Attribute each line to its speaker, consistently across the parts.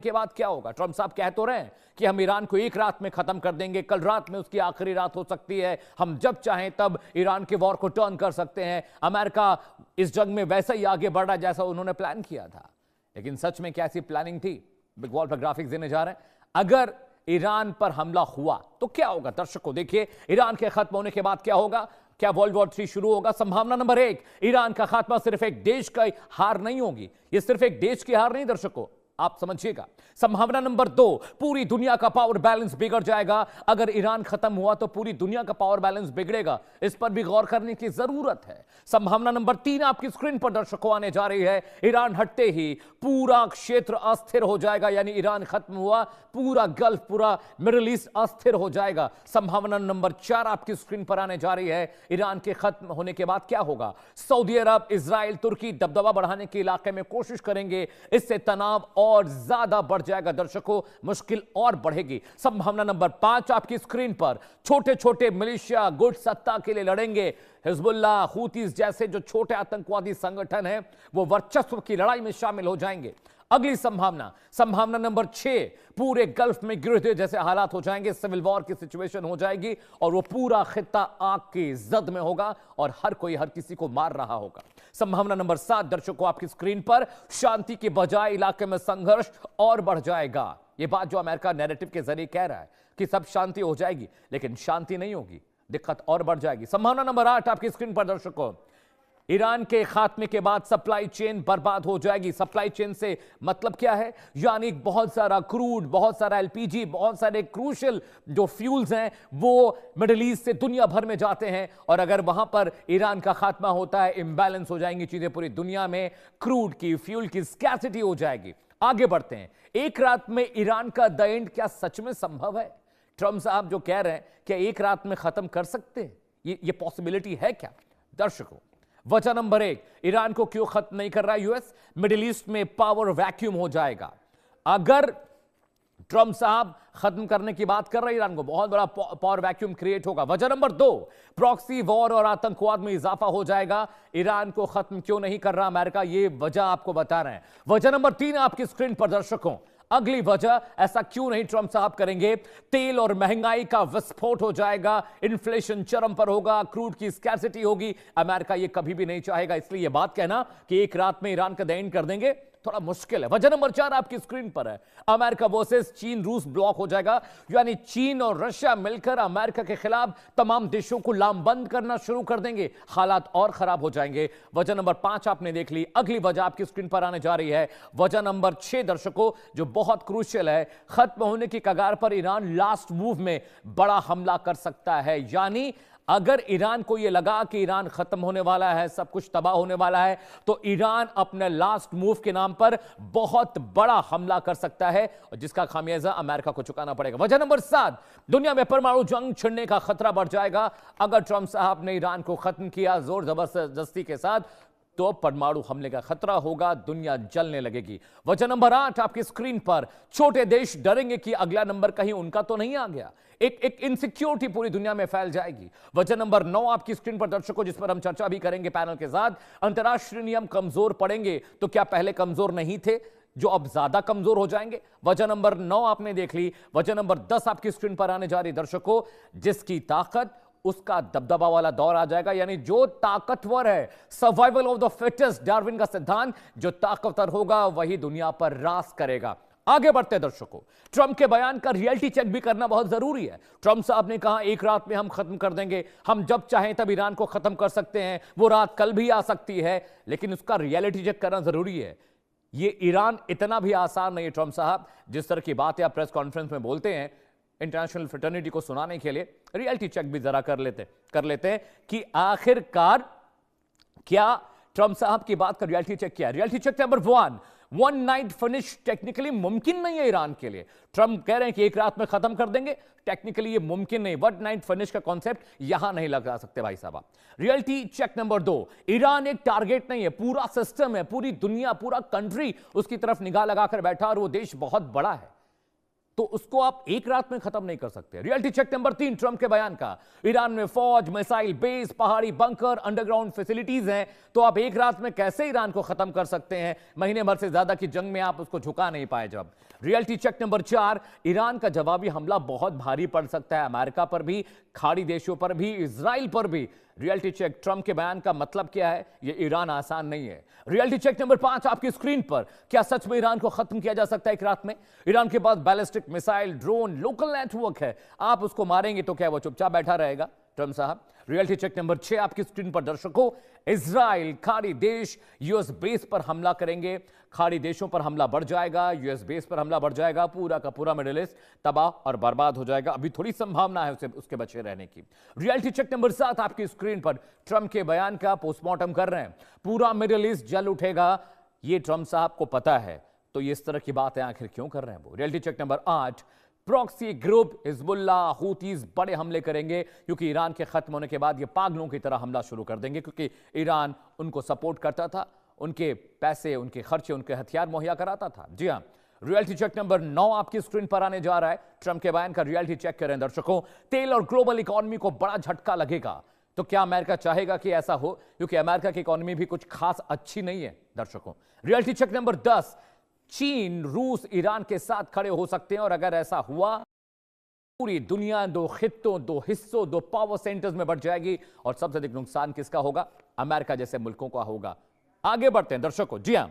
Speaker 1: के बाद क्या होगा? ट्रंप साहब कह तो रहे हैं कि हम ईरान को एक रात में खत्म कर देंगे, कल रात में उसकी आखिरी रात हो सकती है, हम जब चाहें तब ईरान के वॉर को टर्न कर सकते हैं, अमेरिका इस जंग में वैसा ही आगे बढ़ रहा है जैसा उन्होंने प्लान किया था। लेकिन सच में क्या ऐसी प्लानिंग थी? बिग वॉल पर ग्राफिक्स देने जा रहे हैं। अगर ईरान पर हमला हुआ तो क्या होगा? दर्शकों देखिए, ईरान के खत्म होने के बाद क्या होगा? क्या वर्ल्ड वॉर 3 शुरू होगा? संभावना नंबर 1, ईरान का खात्मा सिर्फ एक देश का हार नहीं होगी, यह सिर्फ एक देश की हार नहीं दर्शकों, आप समझिएगा। संभावना नंबर 2, पूरी दुनिया का पावर बैलेंस बिगड़ जाएगा। अगर ईरान खत्म हुआ तो पूरी दुनिया का पावर बैलेंस बिगड़ेगा, इस पर भी गौर करने की जरूरत है। संभावना नंबर 3 आपकी स्क्रीन पर दर्शकों आने जा रही है। ईरान हटते ही पूरा क्षेत्र अस्थिर हो जाएगा, यानी ईरान खत्म हुआ, पूरा गल्फ, पूरा मिडिल ईस्ट अस्थिर हो जाएगा। संभावना नंबर 4 आपकी स्क्रीन पर आने जा रही है। ईरान के खत्म होने के बाद क्या होगा? सऊदी अरब, इजराइल, तुर्की दबदबा बढ़ाने के इलाके में कोशिश करेंगे, इससे तनाव और ज्यादा बढ़ जाएगा दर्शकों, मुश्किल और बढ़ेगी। संभावना नंबर 5 आपकी स्क्रीन पर, छोटे छोटे मिलिशिया गुट सत्ता के लिए लड़ेंगे। हिजबुल्लाह, हूतीज जैसे जो छोटे आतंकवादी संगठन हैं वो वर्चस्व की लड़ाई में शामिल हो जाएंगे। अगली संभावना नंबर 6, पूरे गल्फ में गिरते जैसे हालात हो जाएंगे, सिविल वॉर की सिचुएशन हो जाएगी और वो पूरा खित्ता आग की जद में होगा और हर कोई हर किसी को मार रहा होगा। संभावना नंबर 7 दर्शकों आपकी स्क्रीन पर, शांति के बजाय इलाके में संघर्ष और बढ़ जाएगा। ये बात जो अमेरिका नैरेटिव के जरिए कह रहा है कि सब शांति हो जाएगी, लेकिन शांति नहीं होगी, दिक्कत और बढ़ जाएगी। संभावना नंबर 8 आपकी स्क्रीन पर दर्शकों, ईरान के खात्मे के बाद सप्लाई चेन बर्बाद हो जाएगी। सप्लाई चेन से मतलब क्या है? यानी बहुत सारा क्रूड, बहुत सारा एलपीजी, बहुत सारे क्रूशियल जो फ्यूल्स हैं वो मिडिल ईस्ट से दुनिया भर में जाते हैं, और अगर वहां पर ईरान का खात्मा होता है, इंबैलेंस हो जाएंगी चीजें, पूरी दुनिया में क्रूड की, फ्यूल की स्कैसिटी हो जाएगी। आगे बढ़ते हैं, एक रात में ईरान का द एंड क्या सच में संभव है? ट्रंप साहब जो कह रहे हैं क्या एक रात में खत्म कर सकते हैं, ये पॉसिबिलिटी है क्या? दर्शकों, वजह नंबर 1, ईरान को क्यों खत्म नहीं कर रहा है यूएस? मिडिल ईस्ट में पावर वैक्यूम हो जाएगा। अगर ट्रंप साहब खत्म करने की बात कर रहे हैं ईरान को, बहुत बड़ा पावर वैक्यूम क्रिएट होगा। वजह नंबर 2, प्रॉक्सी वॉर और आतंकवाद में इजाफा हो जाएगा। ईरान को खत्म क्यों नहीं कर रहा अमेरिका, ये वजह आपको बता रहे हैं। वजह नंबर 3 आपकी स्क्रीन पर दर्शकों, अगली वजह, ऐसा क्यों नहीं ट्रंप साहब करेंगे? तेल और महंगाई का विस्फोट हो जाएगा, इन्फ्लेशन चरम पर होगा, क्रूड की स्कैर्सिटी होगी। अमेरिका ये कभी भी नहीं चाहेगा, इसलिए ये बात कहना कि एक रात में ईरान का द एंड कर देंगे थोड़ा मुश्किल है। वजह नंबर 4 आपकी स्क्रीन पर है, अमेरिका वर्सेस चीन रूस ब्लॉक हो जाएगा, यानी चीन और रशिया मिलकर अमेरिका के खिलाफ तमाम देशों को लामबंद करना शुरू कर देंगे, हालात और खराब हो जाएंगे। वजह नंबर 5 आपने देख ली। अगली वजह आपकी स्क्रीन पर आने जा रही है, वजह नंबर 6 दर्शकों, जो बहुत क्रूशियल है। खत्म होने की कगार पर ईरान लास्ट मूव में बड़ा हमला कर सकता है, यानी अगर ईरान को यह लगा कि ईरान खत्म होने वाला है, सब कुछ तबाह होने वाला है, तो ईरान अपने लास्ट मूव के नाम पर बहुत बड़ा हमला कर सकता है, और जिसका खामियाजा अमेरिका को चुकाना पड़ेगा। वजह नंबर 7, दुनिया में परमाणु जंग छिड़ने का खतरा बढ़ जाएगा। अगर ट्रंप साहब ने ईरान को खत्म किया जोर जबरदस्ती के साथ, तो परमाणु हमले का खतरा होगा, दुनिया जलने लगेगी। वजह नंबर 8 आपकी स्क्रीन पर, छोटे देश डरेंगे कि अगला नंबर कहीं उनका तो नहीं आ गया, एक इनसिक्योरिटी पूरी दुनिया में फैल जाएगी। वजह नंबर 9 आपकी स्क्रीन पर दर्शकों, जिस पर हम चर्चा भी करेंगे पैनल के साथ, अंतरराष्ट्रीय नियम कमजोर पड़ेंगे, तो क्या पहले कमजोर नहीं थे जो अब ज्यादा कमजोर हो जाएंगे? वजह नंबर 9 आपने देख ली। वजह नंबर 10 आपकी स्क्रीन पर आने जा रही दर्शकों, जिसकी ताकत उसका दबदबा वाला दौर आ जाएगा, यानी जो ताकतवर है, survival of the fittest, Darwin का सिद्धांत, जो ताकतवर होगा वही दुनिया पर राज करेगा। आगे बढ़ते हैं दर्शकों, ट्रंप के बयान का रियलिटी चेक भी करना बहुत जरूरी है। ट्रंप साहब ने कहा एक रात में हम खत्म कर देंगे, हम जब चाहें तब ईरान को खत्म कर सकते हैं, वो रात कल भी आ सकती है, लेकिन उसका रियलिटी चेक करना जरूरी है। ये ईरान इतना भी आसान नहीं है। ट्रंप साहब जिस तरह की बातें आप प्रेस कॉन्फ्रेंस में बोलते हैं, इंटरनेशनल फ्रेटर्निटी को सुनाने के लिए रियलिटी चेक भी जरा कर लेते हैं कि आखिरकार क्या ट्रंप साहब की बात का रियलिटी चेक किया। Reality check number 1, one night finish technically मुमकिन नहीं है ईरान के लिए। ट्रंप कह रहे हैं कि एक रात में खत्म कर देंगे, टेक्निकली ये मुमकिन नहीं, वन नाइट फिनिश का कॉन्सेप्ट यहां नहीं लगा सकते भाई साहब। रियलिटी चेक नंबर 2, ईरान एक टारगेट नहीं है, पूरा सिस्टम है, पूरी दुनिया, पूरा कंट्री उसकी तरफ निगाह लगाकर बैठा, और वो देश बहुत बड़ा है। तो उसको आप एक रात में खत्म नहीं कर सकते। रियलिटी चेक नंबर 3 ट्रंप के बयान का, ईरान में फौज, मिसाइल बेस, पहाड़ी बंकर, अंडरग्राउंड फैसिलिटीज हैं, तो आप एक रात में कैसे ईरान को खत्म कर सकते हैं? महीने भर से ज्यादा की जंग में आप उसको झुका नहीं पाए जब। रियलिटी चेक नंबर 4, ईरान का जवाबी हमला बहुत भारी पड़ सकता है अमेरिका पर भी, खाड़ी देशों पर भी, इजराइल पर भी। रियलिटी चेक ट्रंप के बयान का मतलब क्या है? यह ईरान आसान नहीं है। रियलिटी चेक नंबर 5 आपकी स्क्रीन पर, क्या सच में ईरान को खत्म किया जा सकता है एक रात में? ईरान के पास ballistic missile, drone, local network है, आप उसको मारेंगे तो क्या वो चुपचाप बैठा रहेगा ट्रंप साहब? रियलिटी चेक नंबर 6 आपकी स्क्रीन पर दर्शकों, इजराइल खाड़ी देश यूएस बेस पर हमला करेंगे, खाड़ी देशों पर हमला बढ़ जाएगा, यूएस बेस पर हमला बढ़ जाएगा, पूरा का पूरा मिडिल ईस्ट तबाह और बर्बाद हो जाएगा। अभी थोड़ी संभावना है उसके बचे रहने की। रियलिटी चेक नंबर 7 आपकी स्क्रीन पर, ट्रंप के बयान का पोस्टमार्टम कर रहे हैं, पूरा मिडिल ईस्ट जल उठेगा, ये ट्रंप साहब को पता है, तो ये इस तरह की बातें आखिर क्यों कर रहे हैं वो? Reality check number 8, proxy group Hezbollah Houthis बड़े हमले करेंगे, क्योंकि ईरान के खत्म होने के बाद ये पागलों की तरह हमला शुरू कर देंगे, क्योंकि ईरान उनको सपोर्ट करता था, उनके पैसे, उनके खर्चे, उनके हथियार मुहैया कराता था। जी हां, रियलिटी चेक नंबर 9 आपकी स्क्रीन पर आने जा रहा है, ट्रंप के बयान का रियलिटी चेक करें दर्शकों, तेल और ग्लोबल इकोनॉमी को बड़ा झटका लगेगा, तो क्या अमेरिका चाहेगा कि ऐसा हो? क्योंकि अमेरिका की इकोनॉमी भी कुछ खास अच्छी नहीं है दर्शकों। रियलिटी चेक नंबर 10, चीन, रूस, ईरान के साथ खड़े हो सकते हैं, और अगर ऐसा हुआ पूरी दुनिया 2 खित्तों, 2 हिस्सों, 2 पावर सेंटर्स में बढ़ जाएगी, और सबसे अधिक नुकसान किसका होगा? अमेरिका जैसे मुल्कों का होगा। आगे बढ़ते हैं दर्शकों। जी हां,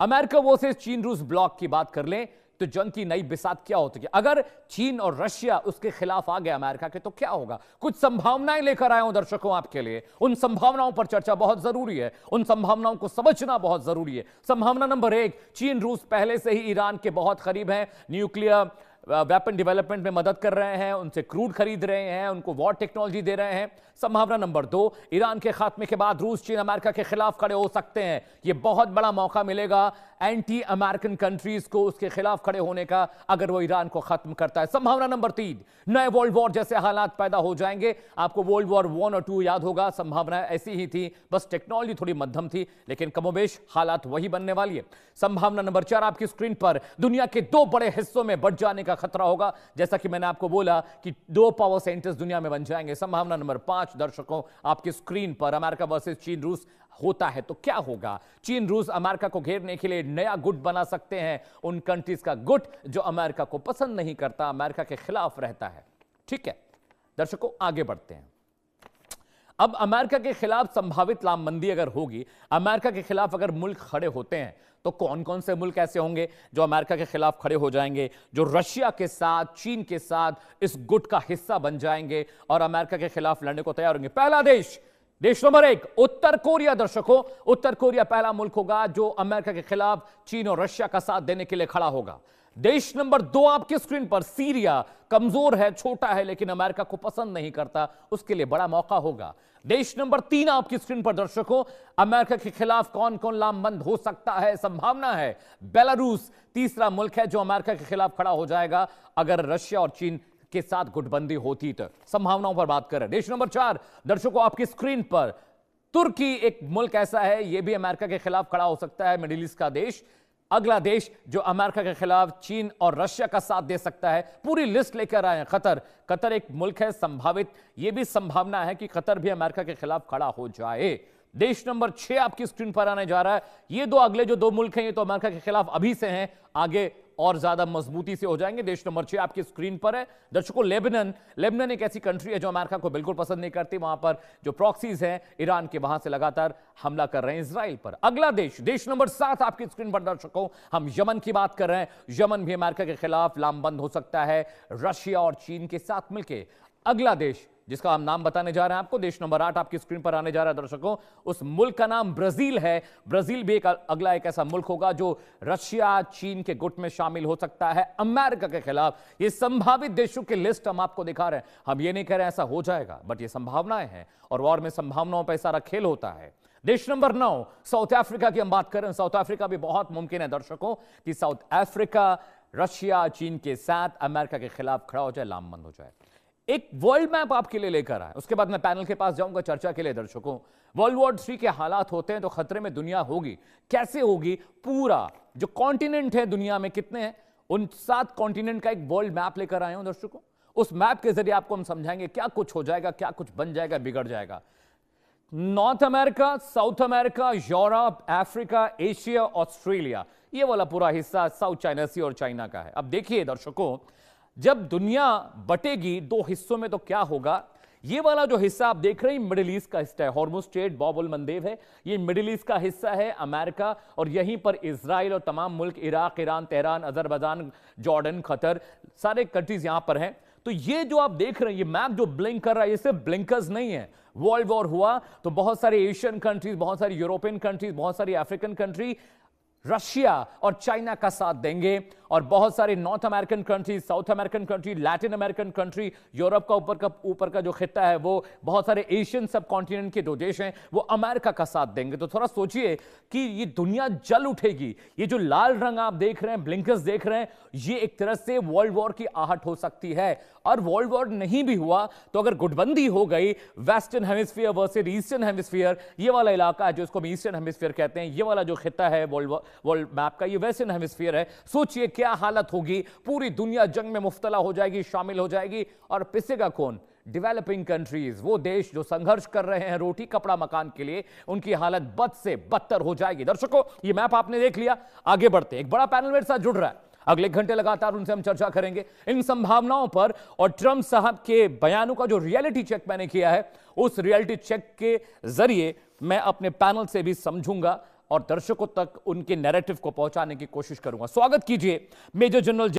Speaker 1: अमेरिका वर्सेस चीन रूस ब्लॉक की बात कर लें तो जंग की नई बिसात क्या होती है? अगर चीन और रशिया उसके खिलाफ आ गए अमेरिका के, तो क्या होगा? कुछ संभावनाएं लेकर आया हूं दर्शकों आपके लिए, उन संभावनाओं पर चर्चा बहुत जरूरी है, उन संभावनाओं को समझना बहुत जरूरी है। संभावना नंबर 1, चीन रूस पहले से ही ईरान के बहुत करीब हैं, न्यूक्लियर वेपन डेवलपमेंट में मदद कर रहे हैं, उनसे क्रूड खरीद रहे हैं, उनको वॉर टेक्नोलॉजी दे रहे हैं। संभावना नंबर 2, ईरान के खात्मे के बाद रूस, चीन, अमेरिका के खिलाफ खड़े हो सकते हैं। यह बहुत बड़ा मौका मिलेगा एंटी अमेरिकन कंट्रीज को उसके खिलाफ खड़े होने का, अगर वो ईरान को खत्म करता है। संभावना नंबर 3, नए वर्ल्ड वॉर जैसे हालात पैदा हो जाएंगे। आपको वर्ल्ड वॉर 1 और 2 याद होगा, संभावना ऐसी ही थी, बस टेक्नोलॉजी थोड़ी मध्यम थी, लेकिन कमोबेश हालात वही बनने वाली है। संभावना नंबर 4 आपकी स्क्रीन पर, दुनिया के 2 बड़े हिस्सों में बढ़ जाने का खतरा होगा, जैसा कि मैंने आपको बोला कि 2 पावर सेंटर्स दुनिया में बन जाएंगे। संभावना नंबर 5 दर्शकों आपकी स्क्रीन पर, अमेरिका वर्सेस चीन रूस होता है तो क्या होगा? चीन रूस अमेरिका को घेरने के लिए नया गुट बना सकते हैं, उन कंट्रीज का गुट जो अमेरिका को पसंद नहीं करता, अमेरिका के खिलाफ रहता है। ठीक है दर्शकों, आगे बढ़ते हैं। अब अमेरिका के खिलाफ संभावित लामबंदी अगर होगी, अमेरिका के खिलाफ अगर मुल्क खड़े होते हैं, तो कौन कौन से मुल्क ऐसे होंगे जो अमेरिका के खिलाफ खड़े हो जाएंगे, जो रशिया के साथ, चीन के साथ इस गुट का हिस्सा बन जाएंगे और अमेरिका के खिलाफ लड़ने को तैयार होंगे? पहला देश नंबर 1, उत्तर कोरिया दर्शकों। उत्तर कोरिया पहला मुल्क होगा जो अमेरिका के खिलाफ चीन और रशिया का साथ देने के लिए खड़ा होगा। देश नंबर 2 आपकी स्क्रीन पर, सीरिया, कमजोर है, छोटा है, लेकिन अमेरिका को पसंद नहीं करता, उसके लिए बड़ा मौका होगा। देश नंबर 3 आपकी स्क्रीन पर दर्शकों, अमेरिका के खिलाफ कौन कौन लामबंद हो सकता है, संभावना है। बेलारूस तीसरा मुल्क है जो अमेरिका के खिलाफ खड़ा हो जाएगा अगर रशिया और चीन के साथ गुटबंदी होती तो। संभावनाओं पर बात करें, देश नंबर 4 दर्शकों आपकी स्क्रीन पर, तुर्की एक मुल्क ऐसा है, यह भी अमेरिका के खिलाफ खड़ा हो सकता है, मिडिल ईस्ट का देश। अगला देश जो अमेरिका के खिलाफ चीन और रशिया का साथ दे सकता है, पूरी लिस्ट लेकर आए हैं, कतर एक मुल्क है संभावित, यह भी संभावना है कि कतर भी अमेरिका के खिलाफ खड़ा हो जाए। देश नंबर 6 आपकी स्क्रीन पर आने जा रहा है। ये 2 अगले जो 2 मुल्क हैं, ये तो अमेरिका के खिलाफ अभी से हैं, आगे और ज्यादा मजबूती से हो जाएंगे। देश नंबर 6 आपकी स्क्रीन पर है दर्शकों, लेबनान एक ऐसी कंट्री है जो अमेरिका को बिल्कुल पसंद नहीं करती, वहां पर जो प्रॉक्सीज हैं ईरान के, वहां से लगातार हमला कर रहे हैं इजराइल पर। अगला देश नंबर 7 आपकी स्क्रीन पर दर्शकों, हम यमन की बात कर रहे हैं। यमन भी अमेरिका के खिलाफ लामबंद हो सकता है रशिया और चीन के साथ मिलकर। अगला देश जिसका हम नाम बताने जा रहे हैं आपको, देश नंबर 8 आपकी स्क्रीन पर आने जा रहा है दर्शकों, उस मुल्क का नाम ब्राजील है। ब्राजील भी अगला एक ऐसा मुल्क होगा जो रशिया चीन के गुट में शामिल हो सकता है अमेरिका के खिलाफ। ये संभावित देशों की लिस्ट हम आपको दिखा रहे हैं, हम ये नहीं कह रहे ऐसा हो जाएगा, बट ये संभावनाएं हैं, और वॉर में संभावनाओं पर सारा खेल होता है। देश नंबर 9 साउथ अफ्रीका की हम बात करें, साउथ अफ्रीका भी बहुत मुमकिन है दर्शकों कि साउथ अफ्रीका रशिया चीन के साथ अमेरिका के खिलाफ खड़ा हो जाए, लामबंद हो जाए। एक वर्ल्ड मैप आपके लिए लेकर आए, उसके बाद मैं पैनल के पास जाऊंगा चर्चा के लिए दर्शकों। वर्ल्ड वॉर 3 के हालात होते हैं तो खतरे में दुनिया होगी, कैसे होगी? पूरा जो कॉन्टिनेंट है दुनिया में, कितने हैं, उसका एक उन 7 कॉन्टिनेंट का एक वर्ल्ड मैप लेकर आए हूं दर्शकों। उस मैप के जरिए आपको हम समझाएंगे क्या कुछ हो जाएगा, क्या कुछ बन जाएगा, बिगड़ जाएगा। North America, south America, Europe, Africa, Asia, Australia, ये वाला पूरा हिस्सा साउथ चाइना सी और चाइना का है। अब देखिए दर्शकों, जब दुनिया बटेगी 2 हिस्सों में तो क्या होगा। ये वाला जो हिस्सा आप देख रहे हैं मिडिल ईस्ट का हिस्सा है, हॉर्मुज स्ट्रेट, बाब अल मंदेब है, ये मिडिल ईस्ट का हिस्सा है, अमेरिका, और यहीं पर इजराइल और तमाम मुल्क, Iraq, Iran, Tehran, Azerbaijan, Jordan, Qatar, सारे कंट्रीज यहां पर हैं। तो ये जो आप देख रहे हैं, ये मैप जो ब्लिंक कर रहा है, ये सिर्फ ब्लिंकर्स नहीं है। वर्ल्ड वॉर हुआ तो बहुत सारे एशियन कंट्रीज, बहुत सारी यूरोपियन कंट्रीज, बहुत सारी अफ्रीकन कंट्री रशिया और चाइना का साथ देंगे, और बहुत सारे north American country, south American country, Latin American country, Europe का ऊपर का जो खिता है, वो बहुत सारे एशियन सब कॉन्टिनेंट के जो देश हैं वो अमेरिका का साथ देंगे। तो थोड़ा सोचिए कि ये दुनिया जल उठेगी। ये जो लाल रंग आप देख रहे हैं, ब्लिंकर्स देख रहे हैं, ये एक तरह से वर्ल्ड वॉर की आहट हो सकती है। और वर्ल्ड वॉर नहीं भी हुआ तो अगर गुटबंदी हो गई western hemisphere versus eastern hemisphere, ये वाला इलाका है जो इसको हम ईस्टर्न हेमिस्फीयर कहते हैं, ये वाला जो खिता है वर्ल्ड मैप का, ये वेस्टर्न हेमिस्फीयर है। सोचिए क्या हालत होगी, पूरी दुनिया जंग में मुफ्तला हो जाएगी, शामिल हो जाएगी, और पिसेगा कौन? डेवलपिंग कंट्रीज, वो देश जो संघर्ष कर रहे हैं रोटी कपड़ा मकान के लिए, उनकी हालत बद से बदतर हो जाएगी। दर्शकों, ये मैप आपने देख लिया, आगे बढ़ते हैं। एक बड़ा पैनल मेरे साथ जुड़ रहा है, अगले घंटे लगातार उनसे हम चर्चा करेंगे इन संभावनाओं पर, और ट्रंप साहब के बयानों का जो रियलिटी चेक मैंने किया है, उस रियलिटी चेक के जरिए मैं अपने पैनल से भी समझूंगा और दर्शकों तक उनके नैरेटिव को पहुंचाने की कोशिश करूंगा। स्वागत कीजिए मेजर जनरल